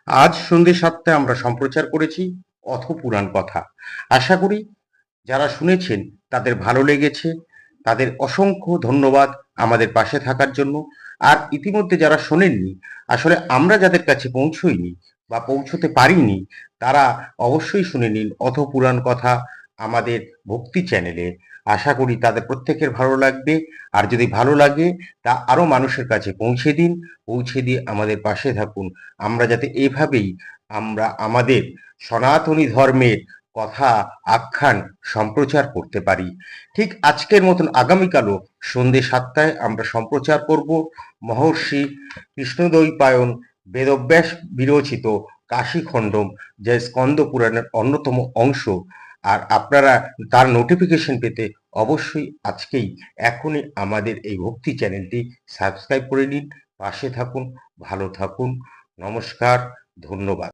আজ সন্ধ্যে ৭টায় আমরা সম্প্রচার করেছি অথপুরাণ কথা। আশা করি যারা শুনেছেন তাদের ভালো লেগেছে। তাদের অসংখ্য ধন্যবাদ আমাদের পাশে থাকার জন্য। আর ইতিমধ্যে যারা শোনেননি, আসলে আমরা যাদের কাছে পৌঁছইনি বা পৌঁছতে পারিনি, তারা অবশ্যই শুনে নিন অথপুরাণ কথা আমাদের ভক্তি চ্যানেলে। আশা করি তাদের প্রত্যেকের ভালো লাগবে। আর যদি ভালো লাগে তা আরো মানুষের কাছে পৌঁছে দিন। পৌঁছে দিয়ে আমাদের পাশে থাকুন। আমরা যাতে এভাবেই আমরা আমাদের সনাতনী ধর্মের কথা আখ্যান সম্প্রচার করতে পারি। ঠিক আজকের মতন আগামীকালও সন্ধ্যে ৭টায় আমরা সম্প্রচার করব মহর্ষি কৃষ্ণদ্বৈপায়ন বেদব্যাস বিরচিত কাশীখণ্ডম, যা স্কন্দ পুরাণের অন্যতম অংশ। আর আপনারা তার নোটিফিকেশন পেতে অবশ্যই আজকেই এখনই আমাদের এই ভক্তি চ্যানেলটি সাবস্ক্রাইব করে নিন। পাশে থাকুন, ভালো থাকুন। নমস্কার, ধন্যবাদ।